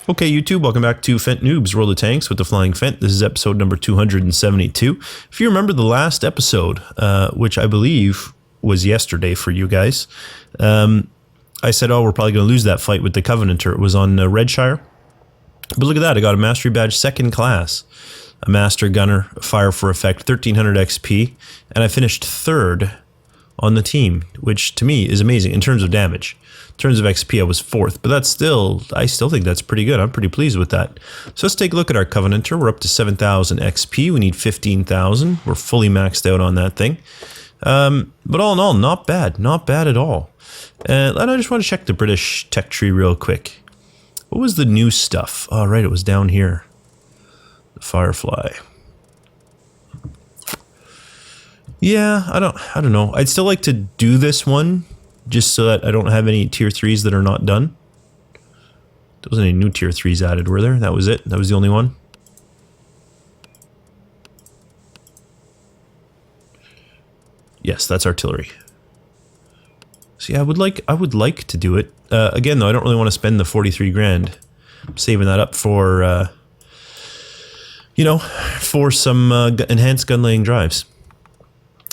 Okay, YouTube, welcome back to Phent Noobs, World of Tanks with the Flying Phent. This is episode number 272. If you remember the last episode, which I believe was yesterday for you guys, I said, oh, we're probably going to lose that fight with the Covenanter. It was on Redshire. But look at that, I got a Mastery Badge 2nd class, a Master Gunner, Fire for Effect, 1300 XP, and I finished 3rd on the team, which to me is amazing in terms of damage. In terms of XP, I was 4th, but that's still, I still think that's pretty good. I'm pretty pleased with that. So let's take a look at our Covenanter. We're up to 7,000 XP. We need 15,000. We're fully maxed out on that thing. But all in all, not bad. Not bad at all. And I just want to check the British tech tree real quick. What was the new stuff? Oh, right, it was down here. The Firefly. Yeah, I don't know. I'd still like to do this one, just so that I don't have any tier 3s that are not done. There wasn't any new tier 3s added, were there? That was it? That was the only one? Yes, that's artillery. So yeah, I would like to do it. Again, though, I don't really want to spend the 43 grand. I'm saving that up for, you know, for some enhanced gun-laying drives.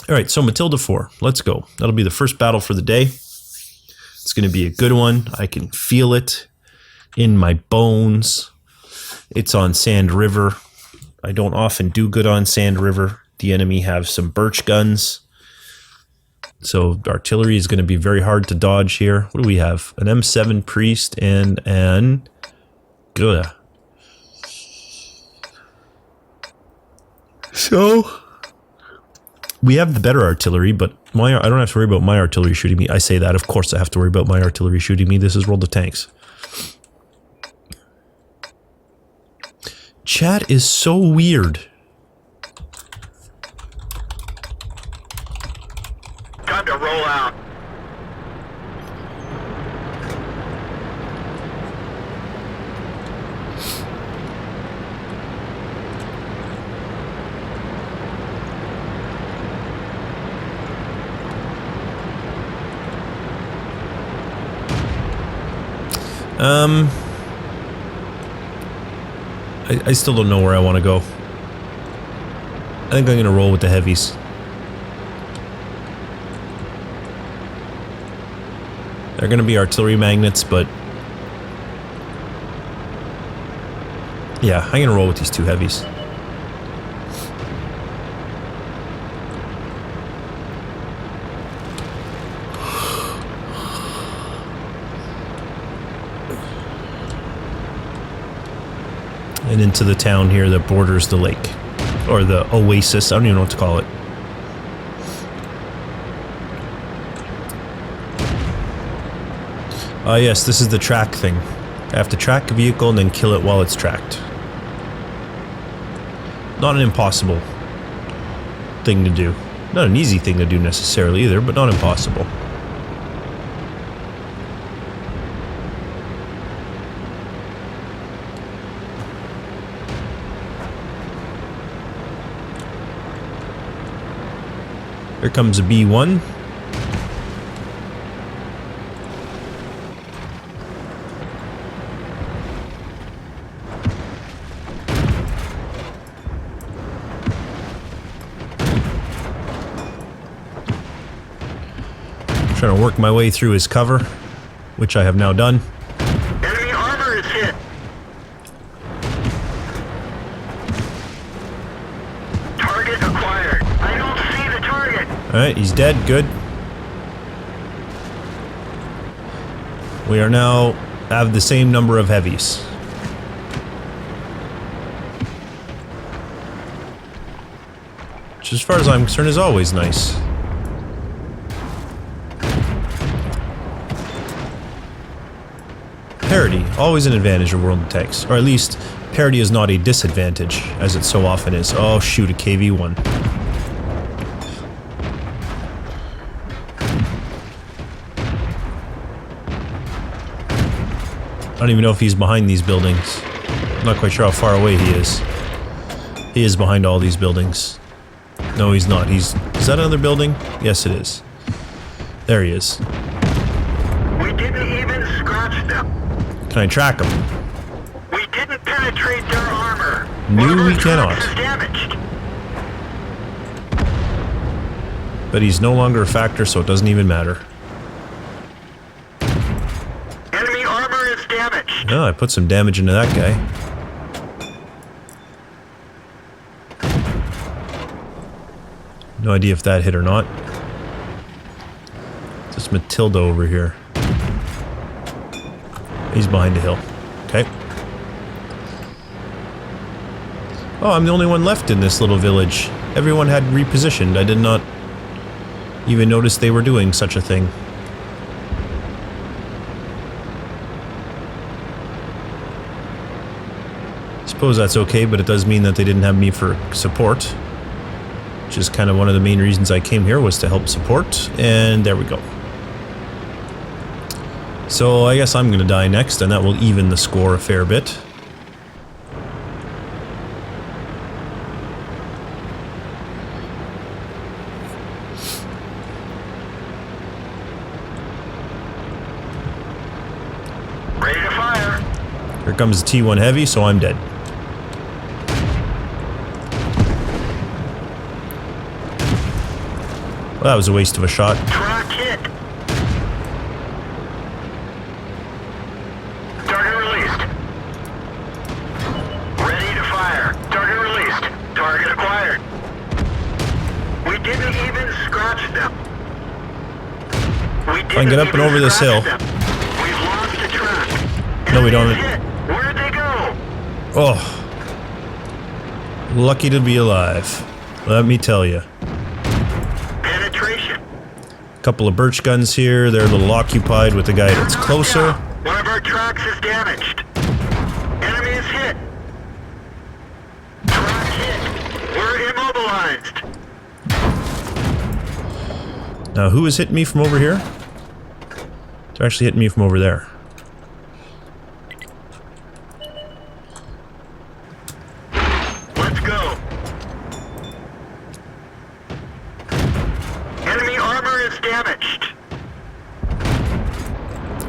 Alright, so Matilda 4. Let's go. That'll be the first battle for the day. It's going to be a good one. I can feel it in my bones. It's on Sand River. I don't often do good on Sand River. The enemy have some birch guns. So artillery is going to be very hard to dodge here. What do we have? An M7 Priest and an... Good. So... we have the better artillery, but I don't have to worry about my artillery shooting me. I say that, of course I have to worry about my artillery shooting me. This is World of Tanks. Chat is so weird. Time to roll out. I still don't know where I want to go. I think I'm going to roll with the heavies. They're going to be artillery magnets, but... yeah, I'm going to roll with these 2 heavies. And into the town here that borders the lake. Or the oasis, I don't even know what to call it. Ah yes, this is the track thing. I have to track a vehicle and then kill it while it's tracked. Not an impossible thing to do. Not an easy thing to do necessarily either, but not impossible. Here comes a B1. Trying to work my way through his cover, which I have now done. Enemy armor is hit. Target acquired. I don't see the target. Alright, he's dead. Good. We are now have the same number of heavies. Which, as far as I'm concerned, is always nice. Parity, always an advantage in World of Tanks. Or at least, parity is not a disadvantage, as it so often is. Oh shoot, a KV-1. I don't even know if he's behind these buildings. I'm not quite sure how far away he is. He is behind all these buildings. No, he's not. Is that another building? Yes, it is. There he is. We didn't even scratch them. Can I track him? penetrate their armor. No, One of our we trucks cannot. is damaged. But he's no longer a factor, so it doesn't even matter. Enemy armor is damaged. Oh, I put some damage into that guy. No idea if that hit or not. This Matilda over here. He's behind a hill. Okay. Oh, I'm the only one left in this little village. Everyone had repositioned. I did not even notice they were doing such a thing. Suppose that's okay, but it does mean that they didn't have me for support. Which is kind of one of the main reasons I came here, was to help support. And there we go. So I guess I'm going to die next, and that will even the score a fair bit. Ready to fire. Here comes the T1 Heavy, so I'm dead. Well, that was a waste of a shot. Truck hit. Target released. Ready to fire. Target released. Target acquired. We didn't even scratch them. We didn't Get up and over this hill. We've lost the track. No, we don't. Hit. Where'd they go? Oh. Lucky to be alive. Let me tell you. Penetration. Couple of birch guns here. They're a little occupied with the guy that's closer. One of our tracks is damaged. Enemy is hit. Track hit. We're immobilized. Now, who is hitting me from over here? They're actually hitting me from over there. Let's go. Enemy armor is damaged.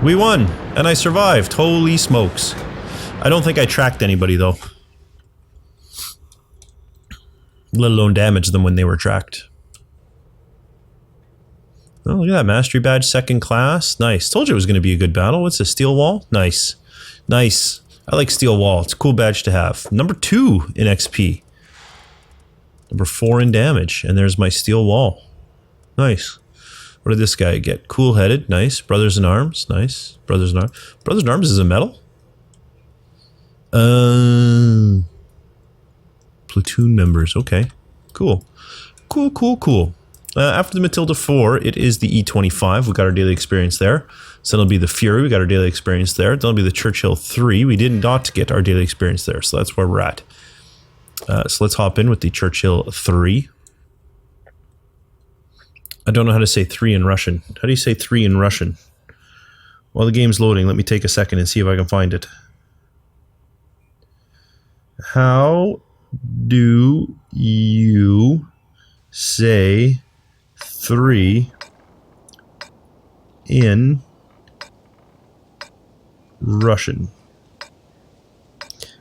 We won, and I survived. Holy smokes. I don't think I tracked anybody, though. Let alone damage them when they were tracked. Oh, look at that. Mastery badge, second class. Nice. Told you it was going to be a good battle. What's a steel wall? Nice. Nice. I like steel wall. It's a cool badge to have. Number 2 in XP. Number 4 in damage. And there's my steel wall. Nice. What did this guy get? Cool-headed. Nice. Brothers in Arms. Nice. Brothers in Arms. Brothers in Arms is a medal? Platoon members. Okay. Cool. Cool, cool, cool. After the Matilda 4, it is the E25. We got our daily experience there. So it'll be the Fury. We got our daily experience there. Then it'll be the Churchill 3. We did not get our daily experience there. So that's where we're at. So let's hop in with the Churchill 3. I don't know how to say 3 in Russian. How do you say 3 in Russian? While the game's loading, let me take a second and see if I can find it. How do you say 3 in Russian?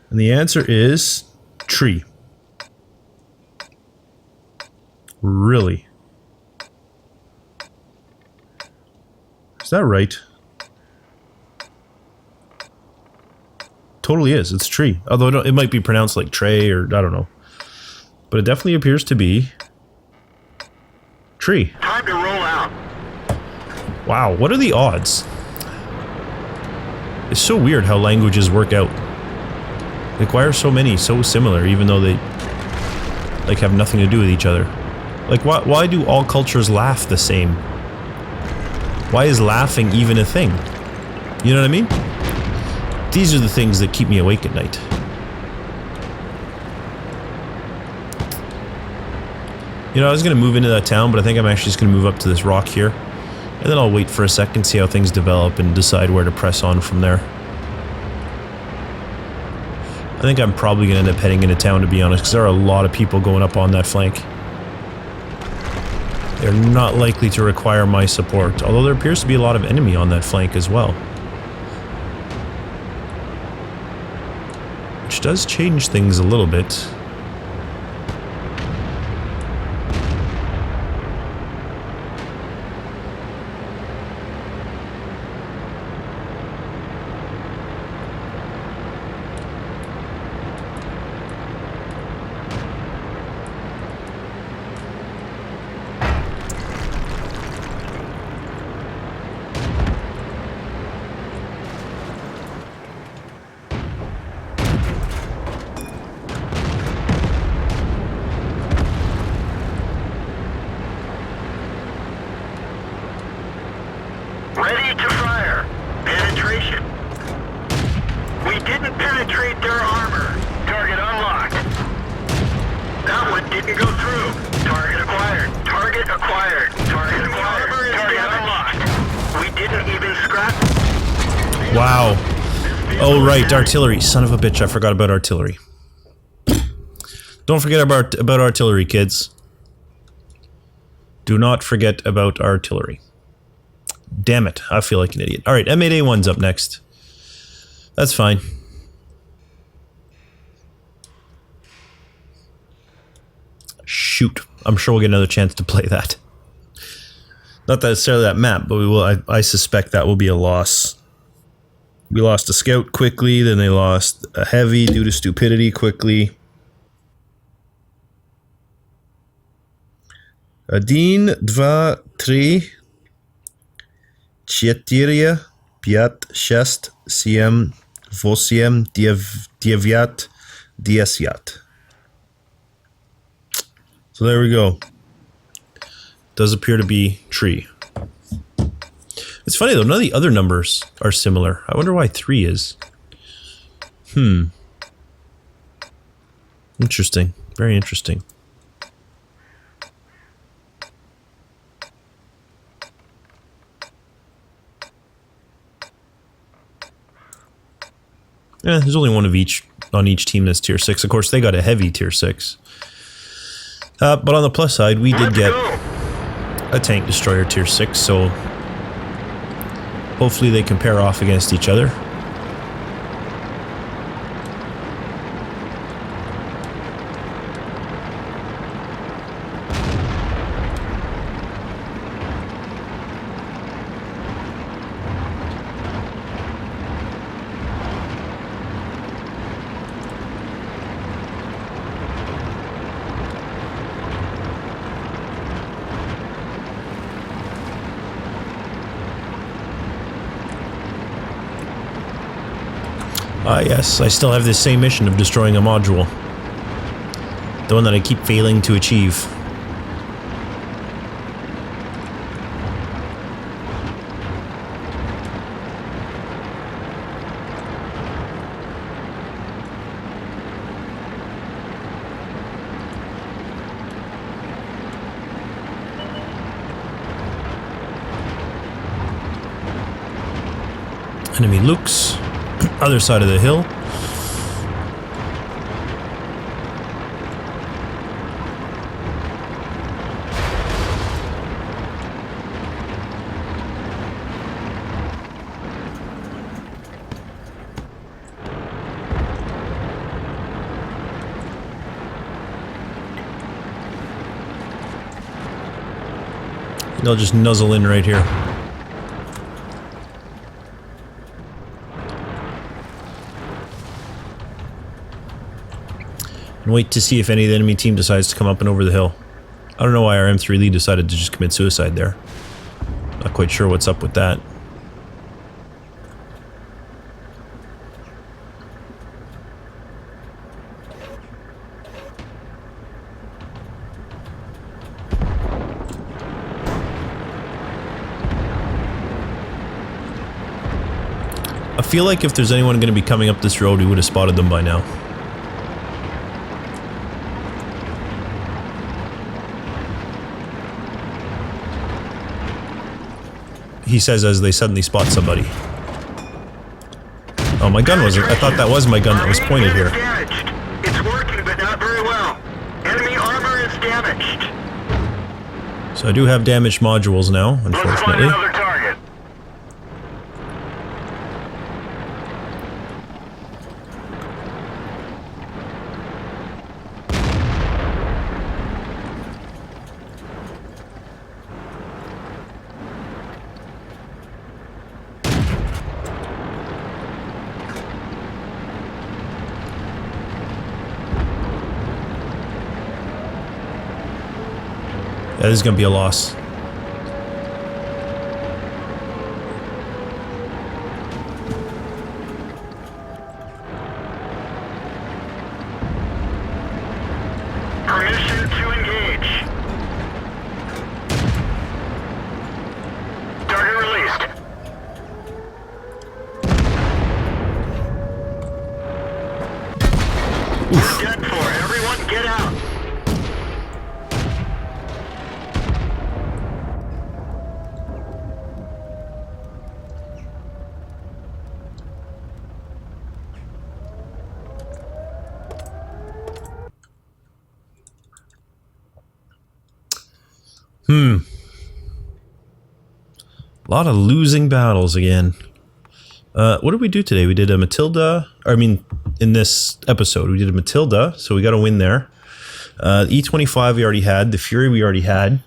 And the answer is tree. Really? Is that right? Totally is. It's tree. Although it might be pronounced like tray or I don't know. But it definitely appears to be tree. Time to roll out. Wow, what are the odds? It's so weird how languages work out. Like, why are so many so similar, even though they like have nothing to do with each other? Like, why do all cultures laugh the same? Why is laughing even a thing? You know what I mean? These are the things that keep me awake at night. You know, I was going to move into that town, but I think I'm actually just going to move up to this rock here. And then I'll wait for a second, see how things develop, and decide where to press on from there. I think I'm probably going to end up heading into town, to be honest, because there are a lot of people going up on that flank. They're not likely to require my support, although there appears to be a lot of enemy on that flank as well. Which does change things a little bit. Ready to fire. Penetration. We didn't penetrate their armor. Target unlocked. That one didn't go through. Target acquired. Target acquired. Target acquired. Target unlocked. We didn't even scrap. Wow. Oh, right, artillery. Son of a bitch, I forgot about artillery. Don't forget about artillery, kids. Do not forget about artillery. Damn it, I feel like an idiot. Alright, M8A1's up next. That's fine. Shoot. I'm sure we'll get another chance to play that. Not necessarily that map, but we will. I suspect that will be a loss. We lost a scout quickly, then they lost a heavy due to stupidity quickly. Один, два, три, четыре, пять, шесть, семь, восемь, девять, десять. So there we go. Does appear to be tree. It's funny though, none of the other numbers are similar. I wonder why 3 is. Interesting. Very interesting. Yeah, there's only one of each on each team that's tier 6. Of course, they got a heavy tier 6. But on the plus side, we did get a tank destroyer tier 6, so hopefully they can pair off against each other. Yes, I still have this same mission of destroying a module. The one that I keep failing to achieve. Enemy Luke's. Other side of the hill. They'll just nuzzle in right here. And wait to see if any of the enemy team decides to come up and over the hill. I don't know why our M3 lead decided to just commit suicide there. Not quite sure what's up with that. I feel like if there's anyone going to be coming up this road, we would have spotted them by now. He says as they suddenly spot somebody. Oh, my gun wasn't. I thought that was my gun that was pointed here. It's working, but not very well. Enemy armor is damaged. So I do have damaged modules now, unfortunately. Let's find another target. Yeah, this is gonna be a loss. Permission to engage. Target released. We're done for. Everyone get out. A lot of losing battles again. What did we do today? We did a Matilda, or I mean, in this episode, we did a Matilda, so we got a win there. E25 we already had, the Fury we already had.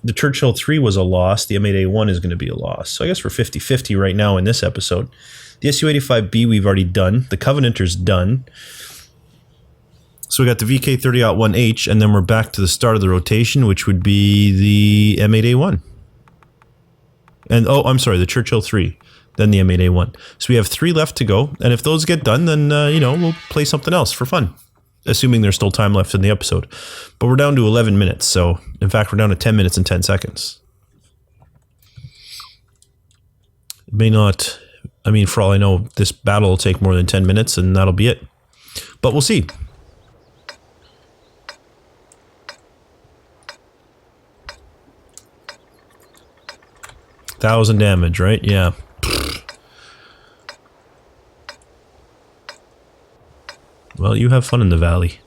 The Churchill 3 was a loss, the M8A1 is going to be a loss. So I guess we're 50-50 right now in this episode. The Su-85B we've already done, the Covenanter's done. So we got the VK30-1H, and then we're back to the start of the rotation, which would be the M8A1. And, oh, I'm sorry, the Churchill 3, then the M8A1. So we have 3 left to go, and if those get done, then, you know, we'll play something else for fun, assuming there's still time left in the episode. But we're down to 11 minutes, so, in fact, we're down to 10 minutes and 10 seconds. It may not, I mean, for all I know, this battle will take more than 10 minutes, and that'll be it. But we'll see. $1,000 damage, right? Yeah. Well, you have fun in the valley.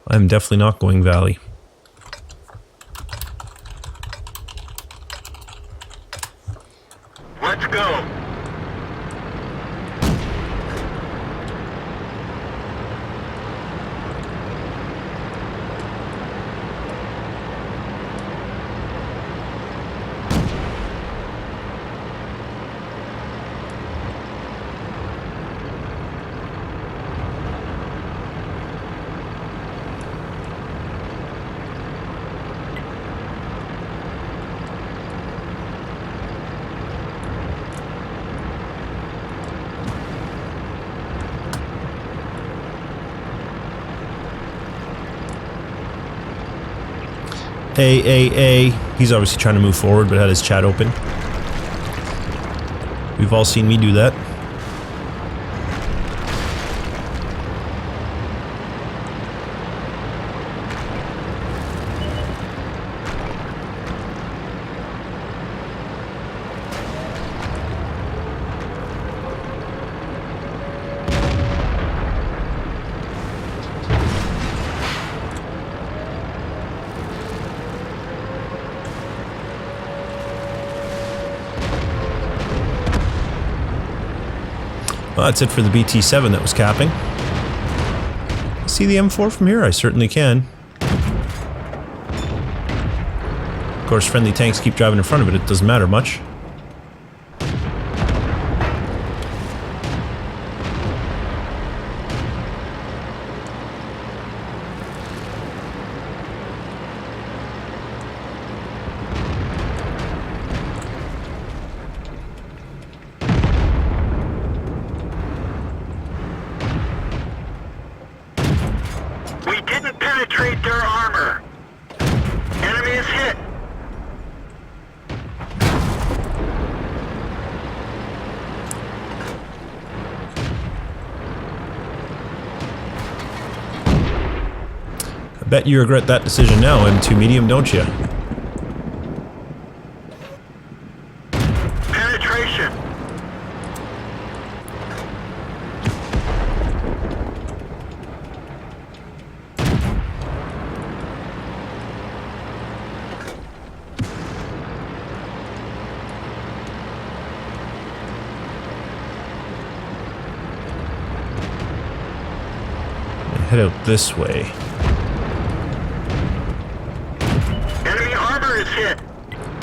I'm definitely not going valley. Let's go. He's obviously trying to move forward, but had his chat open. We've all seen me do that. Well, that's it for the BT-7 that was capping. See the M4 from here? I certainly can. Of course, friendly tanks keep driving in front of it. It doesn't matter much. Penetrate their armor. Enemy is hit. I bet you regret that decision now, M2 medium, don't you? Penetration. Head out this way. Enemy armor is hit.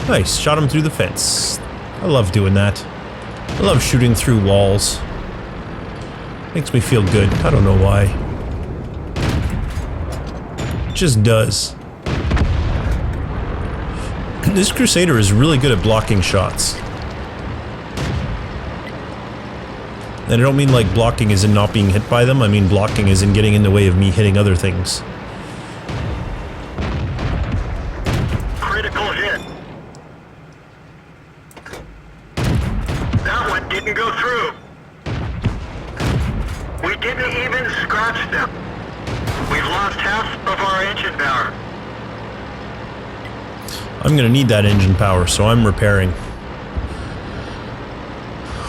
Nice, shot him through the fence. I love doing that. I love shooting through walls. Makes me feel good. I don't know why. It just does. This Crusader is really good at blocking shots. And I don't mean like blocking as in not being hit by them, I mean blocking as in getting in the way of me hitting other things. Critical hit. That one didn't go through. We didn't even scratch them. We've lost half of our engine power. I'm gonna need that engine power, so I'm repairing.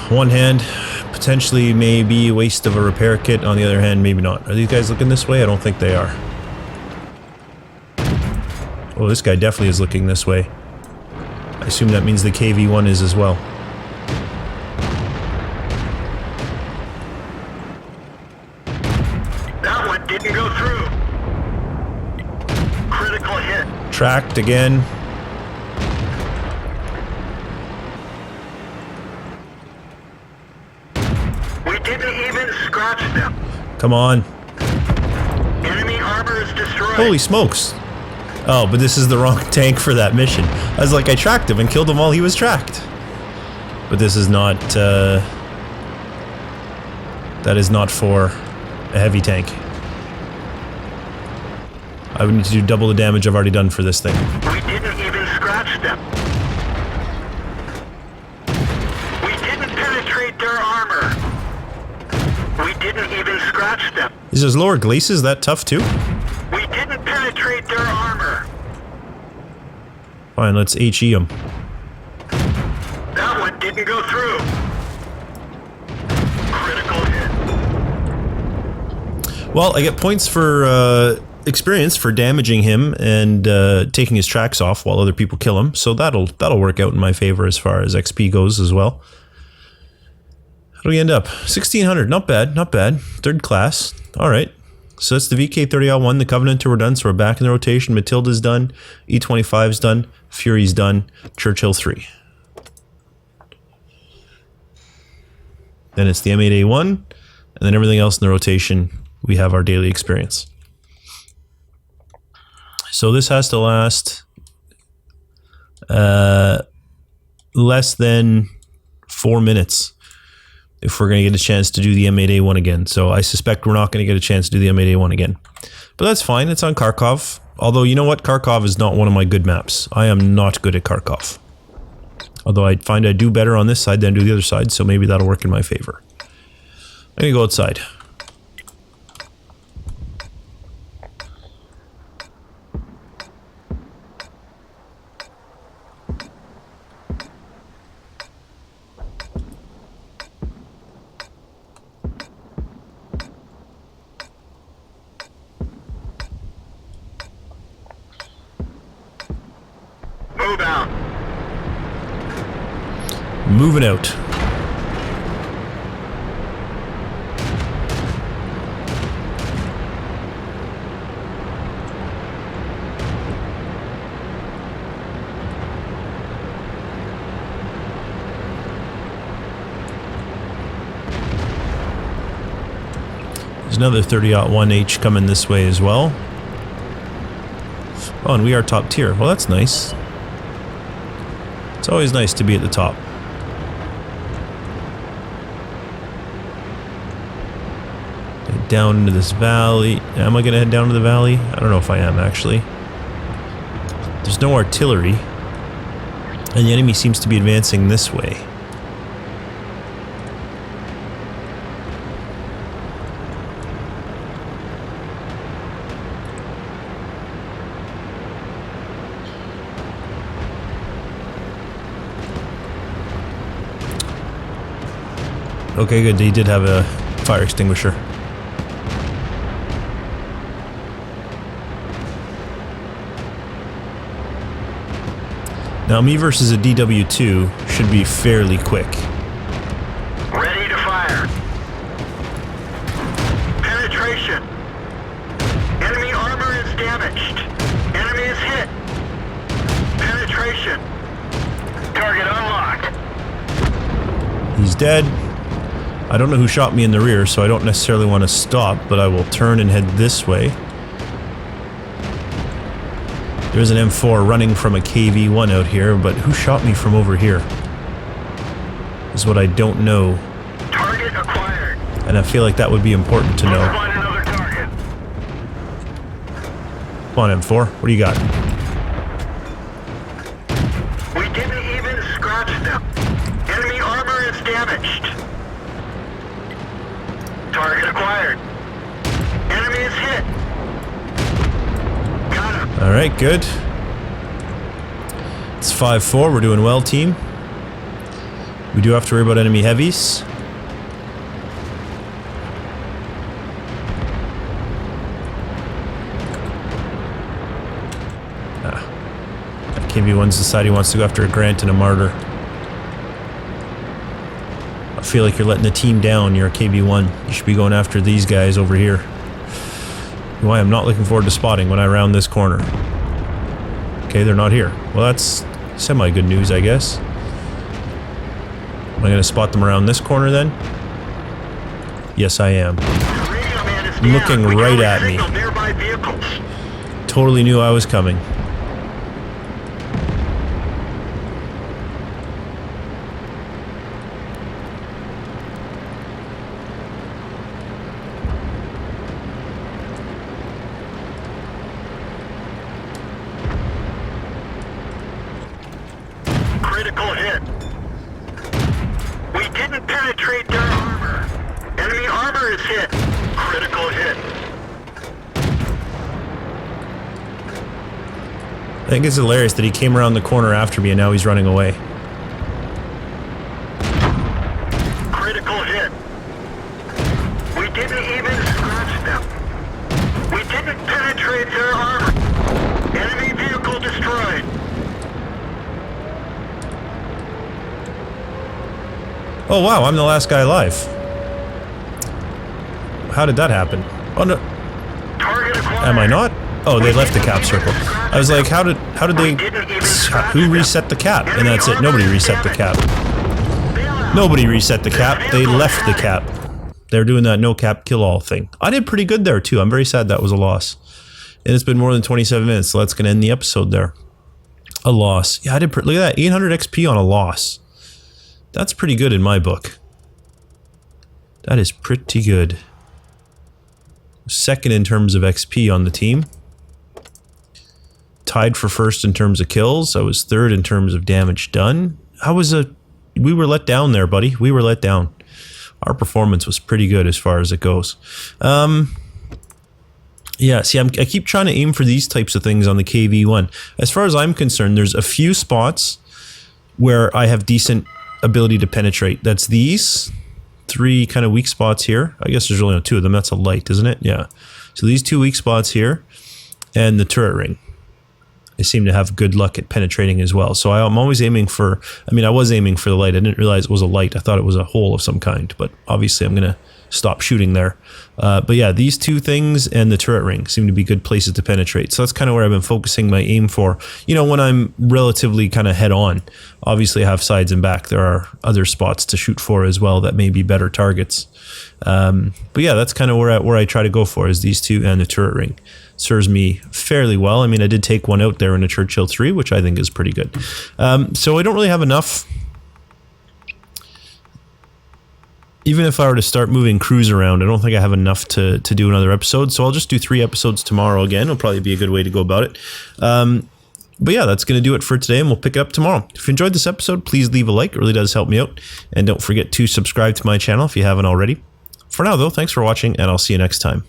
One hand, potentially maybe a waste of a repair kit. On the other hand, maybe not. Are these guys looking this way? I don't think they are. Oh, this guy definitely is looking this way. I assume that means the KV-1 is as well. That one didn't go through. Critical hit. Tracked again. We didn't even scratch them. Come on. Enemy armor is destroyed. Holy smokes. Oh, but this is the wrong tank for that mission. I was like, I tracked him and killed him while he was tracked. But this is not, that is not for a heavy tank. I would need to do double the damage I've already done for this thing. We didn't even scratch them. We didn't penetrate their armor. We didn't even scratch them. Is those lower glacis that tough too? We didn't penetrate their armor. Fine, let's HE them. That one didn't go through. Critical hit. Well, I get points for experience for damaging him and taking his tracks off while other people kill him, so that'll work out in my favor as far as XP goes as well. How do we end up? 1600, not bad, not bad. Third class, alright. So that's the VK30-1, the Covenanter we're done, so we're back in the rotation. Matilda's done, E25's done, Fury's done, Churchill 3. Then it's the M8A1, and then everything else in the rotation, we have our daily experience. So this has to last less than 4 minutes if we're going to get a chance to do the M8A1 again. So I suspect we're not going to get a chance to do the M8A1 again. But that's fine, it's on Kharkov. Although, you know what, Kharkov is not one of my good maps. I am not good at Kharkov. Although I find I do better on this side than I do the other side, so maybe that'll work in my favor. I'm going to go outside. Move out. Moving out. There's another 30-1H coming this way as well. Oh, and we are top tier. Well, that's nice. It's always nice to be at the top. Head down into this valley. Am I going to head down to the valley? I don't know if I am, actually. There's no artillery. And the enemy seems to be advancing this way. Okay, good. They did have a fire extinguisher. Now, me versus a DW2 should be fairly quick. Ready to fire. Penetration. Enemy armor is damaged. Enemy is hit. Penetration. Target unlocked. He's dead. I don't know who shot me in the rear, so I don't necessarily want to stop, but I will turn and head this way. There's an M4 running from a KV-1 out here, but who shot me from over here? Is what I don't know. Target acquired. And I feel like that would be important to know. Find another target. Come on, M4, what do you got? We didn't even scratch them. Enemy armor is damaged. Target acquired. Enemy is hit. Got him. Alright, good. It's 5-4, we're doing well, team. We do have to worry about enemy heavies. That KV-1's decided he wants to go after a Grant and a Martyr. I feel like you're letting the team down. You're a KV-1. You should be going after these guys over here. Who I am not looking forward to spotting when I round this corner. Okay, they're not here. Well, that's semi-good news, I guess. Am I going to spot them around this corner then? Yes, I am. Looking right at me. Totally knew I was coming. Critical hit. We didn't penetrate their armor. Enemy armor is hit. Critical hit. I think it's hilarious that he came around the corner after me and now he's running away. Critical hit. We didn't even scratch them. We didn't penetrate their armor. Enemy vehicle destroyed. Oh wow, I'm the last guy alive. How did that happen? Oh no. Target acquired. Am I not? Oh, they left the cap circle. I was like, how did they... Who reset the cap? And that's it. Nobody reset the cap. Nobody reset the cap. They left the cap. They're doing that no cap kill all thing. I did pretty good there too. I'm very sad that was a loss. And it's been more than 27 minutes, so that's going to end the episode there. A loss. Yeah, I did look at that. 800 XP on a loss. That's pretty good in my book. That is pretty good. Second in terms of XP on the team. Tied for first in terms of kills. I was third in terms of damage done. We were let down there, buddy. We were let down. Our performance was pretty good as far as it goes. Yeah, see, I keep trying to aim for these types of things on the KV-1. As far as I'm concerned, there's a few spots where I have decent ability to penetrate. That's these three kind of weak spots here. I guess there's only two of them. That's a light, isn't it? Yeah. So these two weak spots here and the turret ring. I seem to have good luck at penetrating as well. So I'm always aiming for, I mean, I was aiming for the light. I didn't realize it was a light. I thought it was a hole of some kind, but obviously I'm going to stop shooting there. But yeah, these two things and the turret ring seem to be good places to penetrate. So that's kind of where I've been focusing my aim for. You know, when I'm relatively kind of head on, obviously I have sides and back. There are other spots to shoot for as well that may be better targets. But yeah, that's kind of where I try to go for, is these two and the turret ring. Serves me fairly well. I mean, I did take one out there in a Churchill 3, which I think is pretty good. So I don't really have enough. Even if I were to start moving crews around, I don't think I have enough to do another episode. So I'll just do 3 episodes tomorrow again. It'll probably be a good way to go about it. But yeah, that's going to do it for today, and we'll pick it up tomorrow. If you enjoyed this episode, please leave a like. It really does help me out. And don't forget to subscribe to my channel if you haven't already. For now, though, thanks for watching, and I'll see you next time.